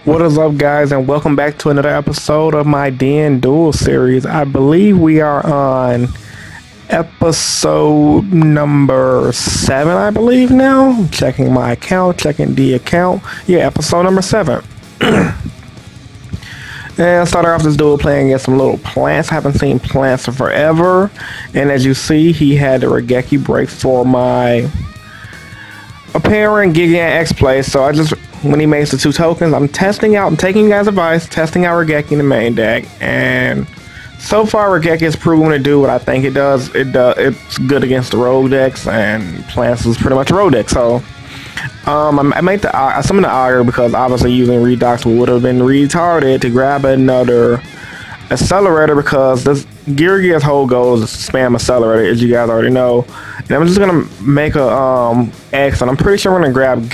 What is up, guys, and welcome back to another episode of my Duel series. I believe we are on episode number 7, I believe now. I'm checking my account, checking the account. Yeah, episode number 7. And started off this duel playing against some little plants. I haven't seen plants in forever. And as you see, he had the Regeki break for my apparent Gigan X play. So when he makes the 2 tokens, I'm taking you guys' advice, testing out Regeki in the main deck. And so far, Regeki has proven to do what I think it does. It's good against the rogue decks, and plants is pretty much a rogue deck. So I summoned the Augur because obviously using Redox would have been retarded to grab another accelerator, because this Geargia's whole goal is to spam accelerator, as you guys already know. And I'm just gonna make a X, and I'm pretty sure I'm gonna grab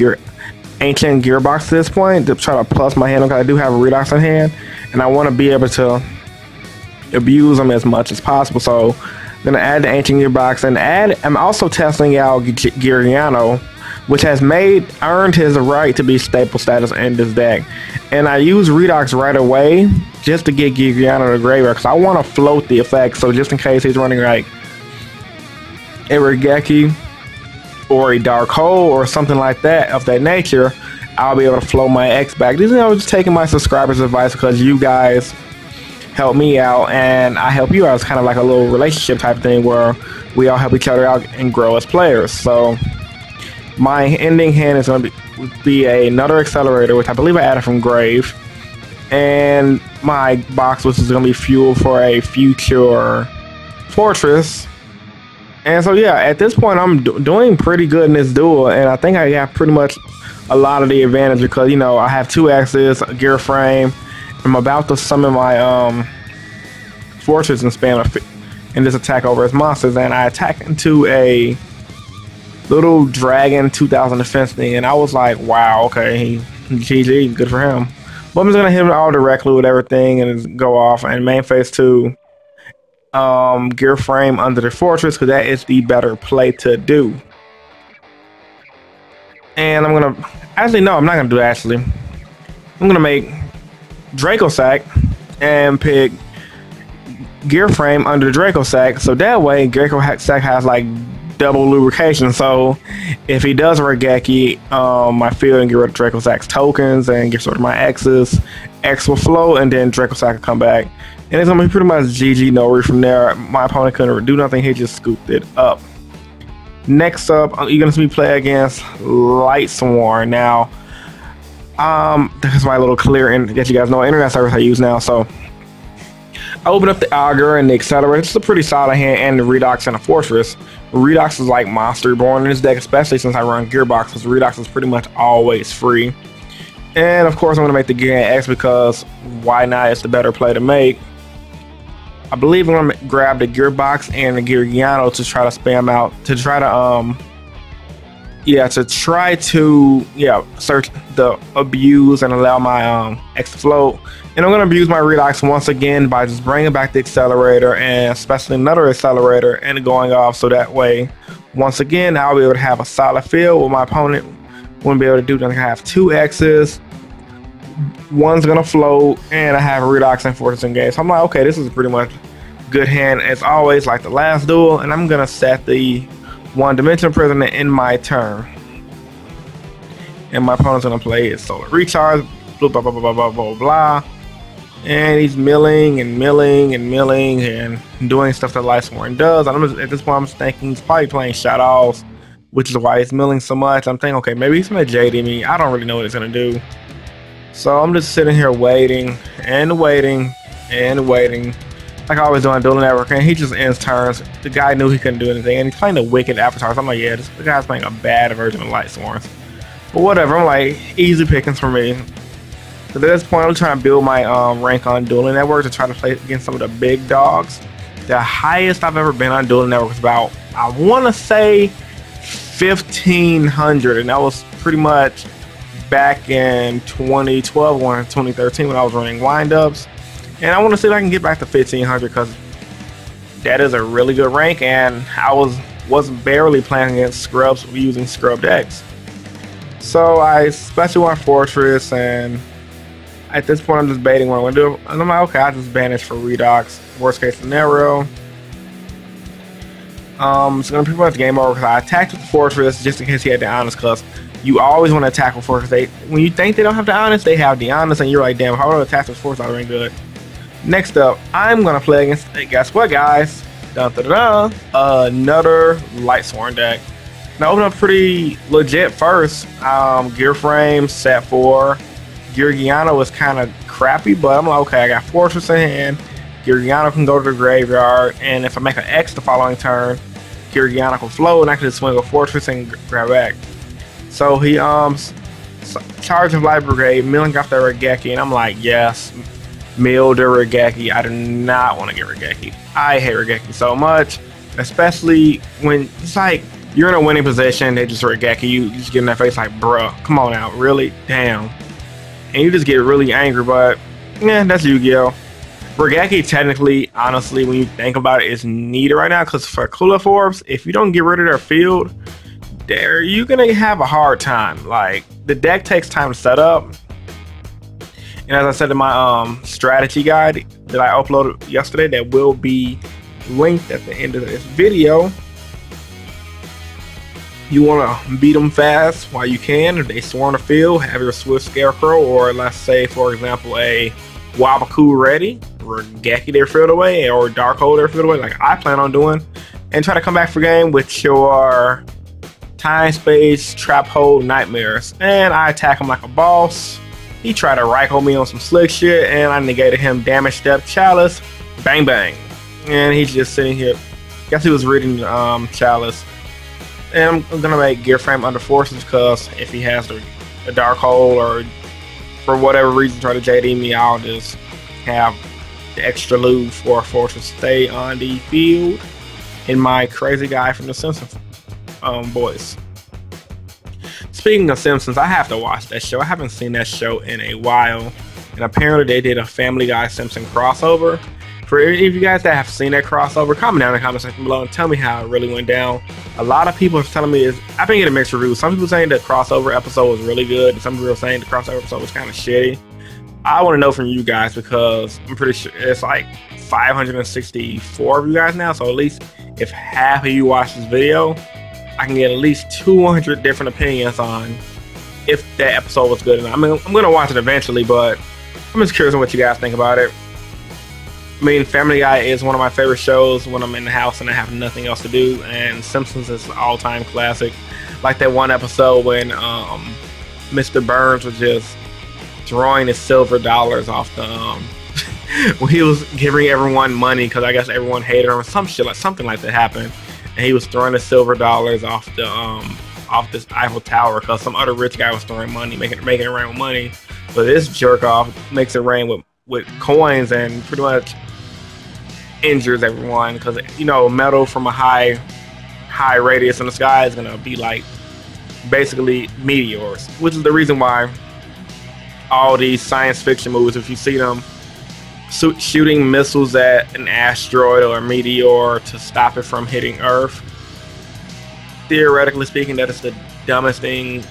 Ancient Gearbox at this point to try to plus my hand, because I do have a Redox in hand, and I want to be able to abuse them as much as possible. So I'm gonna add the Ancient Gearbox, and I'm also testing out Geargiano, which has earned his right to be staple status in this deck. And I use Redox right away just to get Geargiano to the graveyard, because I want to float the effect. So just in case he's running like a Regeki or a Dark Hole or something like that of that nature, I'll be able to float my X back. This is just taking my subscribers' advice, because you guys help me out and I help you out. It's kind of like a little relationship type thing where we all help each other out and grow as players. So my ending hand is going to be another accelerator, which I believe I added from Grave, and my box, which is going to be fuel for a future fortress. And so yeah, at this point I'm doing pretty good in this duel, and I think I got pretty much a lot of the advantage, because, you know, I have 2 X's, a gear frame. I'm about to summon my fortress and spam and just attack over his monsters, and I attack into a little dragon 2000 defense thing, and I was like, wow, okay, GG, good for him. But I'm just gonna hit him all directly with everything and just go off, and main phase 2 gear frame under the fortress, because that is the better play to do. And I'm gonna I'm not gonna do that. Actually, I'm gonna make Draco Sack and pick gear frame under Draco Sack, so that way Draco Sack has like double lubrication. So if he does Regeki my field and get rid of Draco Sack's tokens and get rid of my X's, X will flow, and then Draco Sack will come back, and it's gonna be pretty much GG no re from there. My opponent couldn't do nothing, he just scooped it up. Next up, you're gonna see me play against Lightsworn. Now this is my little clear and get you guys know internet service I use now. So I open up the Augur and the Accelerator. It's a pretty solid hand, and the Redox and the Fortress. Redox is like monster born in this deck, especially since I run Gearbox, because Redox is pretty much always free. And of course I'm going to make the Gear X, because why not? It's the better play to make. I believe I'm going to grab the Gearbox and the Geargiano to try to spam out, to try to search the abuse and allow my X to float. And I'm going to abuse my Redox once again by just bringing back the Accelerator, and especially another Accelerator, and going off, so that way once again I'll be able to have a solid field where my opponent wouldn't be able to do nothing. I have 2 X's, one's going to float, and I have Redox and Fortress engaged. So I'm like, okay, this is pretty much good hand as always, like the last duel. And I'm going to set the 1-dimensional prisoner in my turn, and my opponent's going to play his solar recharge, blah blah blah blah blah blah blah. And he's milling and milling and milling and doing stuff that Lightsworn does. And at this point I'm thinking he's probably playing Shadows, which is why he's milling so much. I'm thinking, okay, maybe he's gonna JD me. I don't really know what he's gonna do. So I'm just sitting here waiting and waiting and waiting, like I always do on Dueling Network, and he just ends turns. The guy knew he couldn't do anything, and he's playing the Wicked Avatar. So I'm like, yeah, the guy's playing a bad version of Lightsworn. But whatever, I'm like, easy pickings for me. So at this point, I'm trying to build my rank on Dueling Network to try to play against some of the big dogs. The highest I've ever been on Dueling Network was about, I want to say, 1,500, and that was pretty much back in 2012 or 2013 when I was running windups. And I want to see if I can get back to 1,500, because that is a really good rank, and I was barely playing against scrubs using scrub decks. So I especially want Fortress, and At this point, I'm just baiting what I'm gonna do, and I'm like, okay, I just banish for redox. Worst case scenario. It's gonna pretty much game over because I attacked with the fortress just in case he had the honest. Because you always want to attack with fortress. When you think they don't have the honest, they have the honest, and you're like, damn, how do I attack with fortress? I'll ring good. Next up, I'm gonna play against. Guess what, guys? Dun, dun, dun, dun, another Lightsworn deck. Now, open up pretty legit first. Gear frame set 4. Geargiamachina was kind of crappy, but I'm like, okay, I got fortress in hand. Geargiamachina can go to the graveyard, and if I make an X the following turn, Geargiamachina will flow, and I can just swing a fortress and grab back. So he charge of Light Brigade, milling off the Regeki, and I'm like, yes, mill the Regeki. I do not want to get Regeki. I hate Regeki so much, especially when it's like you're in a winning position, they just Regeki you just get in their face like, bruh, come on out, really, damn, and you just get really angry. But yeah, that's Yu-Gi-Oh! Regeki technically, honestly, when you think about it, is needed right now because for Cooler Forbes, if you don't get rid of their field, you're gonna have a hard time. Like, the deck takes time to set up, and as I said in my strategy guide that I uploaded yesterday, that will be linked at the end of this video, you want to beat them fast while you can. If they swarm the field, have your Swift Scarecrow, or let's say, for example, a Wabaku ready, Regeki their field away, or Darkhold their field away, like I plan on doing, and try to come back for game with your Time Space Trap Hold Nightmares. And I attack him like a boss. He tried to Raikou me on some slick shit, and I negated him Damage Step Chalice, bang bang. And he's just sitting here. Guess he was reading Chalice. And I'm gonna make Gear Frame under Forces because if he has the Darkhold or for whatever reason try to JD me, I'll just have the extra loot for Fortress stay on the field in my crazy guy from the Simpsons voice. Speaking of Simpsons, I have to watch that show. I haven't seen that show in a while, and apparently they did a Family Guy Simpson crossover. For any of you guys that have seen that crossover, comment down in the comment section below and tell me how it really went down. A lot of people are telling me I've been getting mixed reviews. Some people saying the crossover episode was really good, and some people are saying the crossover episode was kind of shitty. I want to know from you guys because I'm pretty sure it's like 564 of you guys now. So at least if half of you watch this video, I can get at least 200 different opinions on if that episode was good. And I mean, I'm gonna watch it eventually, but I'm just curious on what you guys think about it. I mean, Family Guy is one of my favorite shows when I'm in the house and I have nothing else to do, and Simpsons is an all-time classic. Like that one episode when Mr. Burns was just throwing his silver dollars off the when he was giving everyone money because I guess everyone hated him or some shit, like something like that happened, and he was throwing the silver dollars off the off this Eiffel Tower because some other rich guy was throwing money, making it rain with money. But this jerk off makes it rain with coins and pretty much injures everyone because, you know, metal from a high radius in the sky is gonna be like basically meteors, which is the reason why all these science fiction movies, if you see them shooting missiles at an asteroid or a meteor to stop it from hitting Earth, theoretically speaking, that is the dumbest thing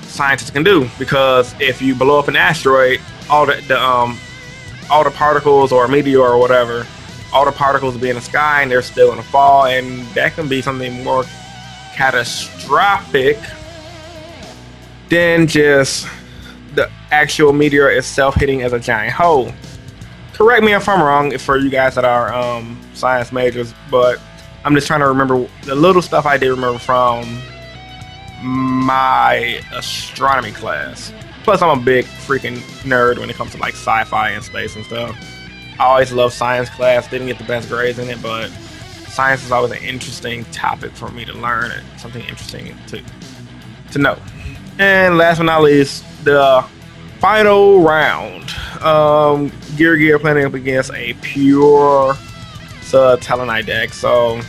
scientists can do, because if you blow up an asteroid, all the particles, or a meteor or whatever, all the particles will be in the sky and they're still gonna fall, and that can be something more catastrophic than just the actual meteor itself hitting as a giant hole. Correct me if I'm wrong for you guys that are science majors, but I'm just trying to remember the little stuff I did remember from my astronomy class. Plus, I'm a big freaking nerd when it comes to like sci-fi and space and stuff. I always loved science class. Didn't get the best grades in it, but science is always an interesting topic for me to learn and something interesting to know. And last but not least, the final round. Gear playing up against a pure Satellaknight deck. So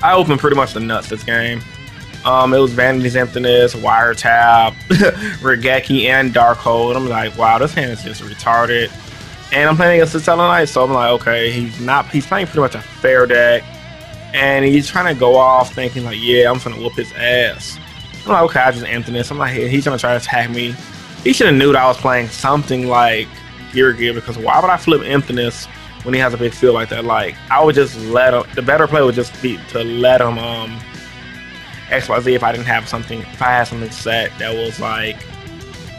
I opened pretty much the nuts this game. It was Vanity's Emptiness, Wiretap, Regeki, and Darkhold. I'm like, wow, this hand is just retarded. And I'm playing against the Satellaknight, so I'm like, okay, he's playing pretty much a fair deck. And he's trying to go off thinking like, yeah, I'm gonna whoop his ass. I'm like, okay, I just Emptiness. I'm like, he's gonna try to attack me He should have knew that I was playing something like Gear, because why would I flip Infinite when he has a big field like that? Like, I would just let him. The better play would just be to let him XYZ if I didn't have something. If I had something set that was like,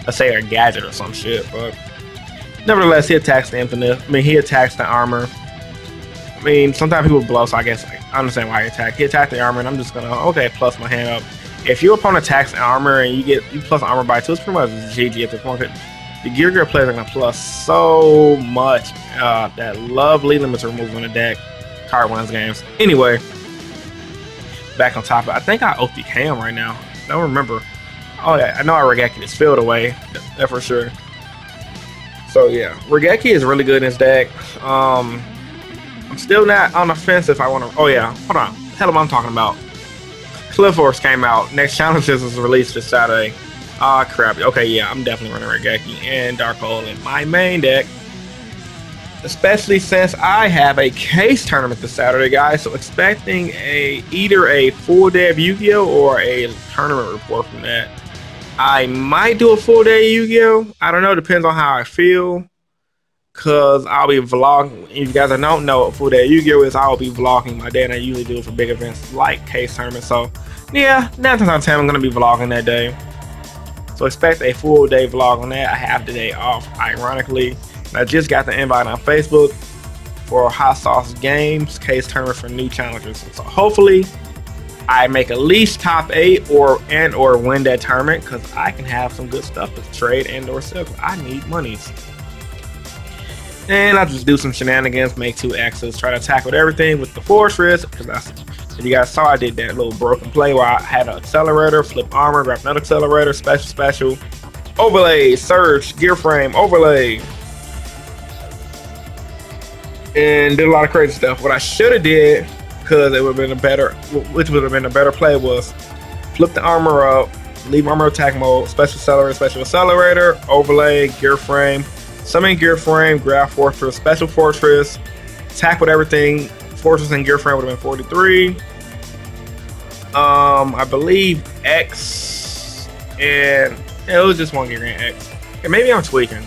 let's say a gadget or some shit. But nevertheless, he attacks the Infinite. I mean, he attacks the armor. I mean, sometimes people blow, so I guess I understand why he attacked. He attacked the armor, and I'm just gonna plus my hand up. If your opponent attacks the armor and you plus armor by 2, it's pretty much GG at this point. The Gear players are gonna plus so much. That lovely limiter removal in the deck. Card wins games. Anyway, back on top of it. I think I OTK him right now. I don't remember. Oh yeah, I know I Regeki is filled away. That for sure. So yeah, Regeki is really good in his deck. I'm still not on the fence if I want to. Oh yeah, hold on. Hell, am I talking about? Cliff Force came out. Next Challenges is released this Saturday. Ah, crap. Okay, yeah, I'm definitely running Regeki and Darkhold in my main deck. Especially since I have a case tournament this Saturday, guys. So expecting either a full day of Yu-Gi-Oh! Or a tournament report from that. I might do a full day of Yu-Gi-Oh! I don't know. Depends on how I feel. Because I'll be vlogging. If you guys don't know what full day of Yu-Gi-Oh! Is, I'll be vlogging my day. And I usually do it for big events like case tournaments. So yeah, 9 times out of 10, I'm going to be vlogging that day. So expect a full day vlog on that. I have the day off, ironically. And I just got the invite on Facebook for Hot Sauce Games case tournament for new challengers. So hopefully I make at least top 8 or win that tournament, because I can have some good stuff to trade and or sell. I need monies. And I'll just do some shenanigans, make 2 X's, try to tackle everything with the Fortress, because that's, if you guys saw, I did that little broken play where I had an accelerator, flip armor, grab another accelerator, special, overlay, surge, gear frame, overlay, and did a lot of crazy stuff. What I should have did, because it would have been which would have been a better play, was flip the armor up, leave armor attack mode, special accelerator, overlay, gear frame, summon gear frame, grab fortress, special fortress, attack with everything. Fortress and gear frame would have been 43. I believe X, and it was just one gear and X. And maybe I'm tweaking.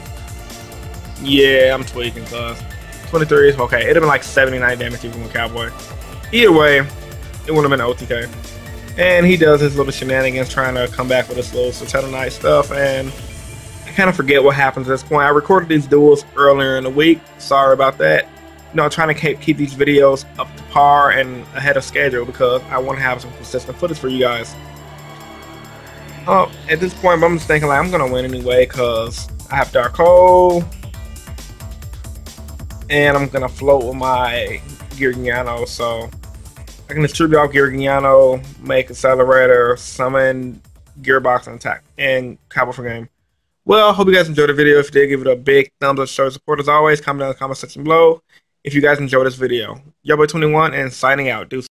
Yeah, I'm tweaking, cause 23 is okay. It'd have been like 79 damage even with Cowboy. Either way, it would have been OTK. And he does his little shenanigans trying to come back with his little Satellaknight stuff, and I kind of forget what happens at this point. I recorded these duels earlier in the week. Sorry about that. You know, I'm trying to keep these videos up to par and ahead of schedule, because I want to have some consistent footage for you guys. At this point, I'm just thinking like I'm gonna win anyway, because I have Darkhold, and I'm gonna float with my Geargiamachina, so I can distribute off Geargiamachina, make accelerator, summon gearbox, and attack, and cobble for game. Well, hope you guys enjoyed the video. If you did, give it a big thumbs up, show your support as always. Comment down in the comment section below if you guys enjoyed this video. Yo Boy 21 and signing out. Deuces.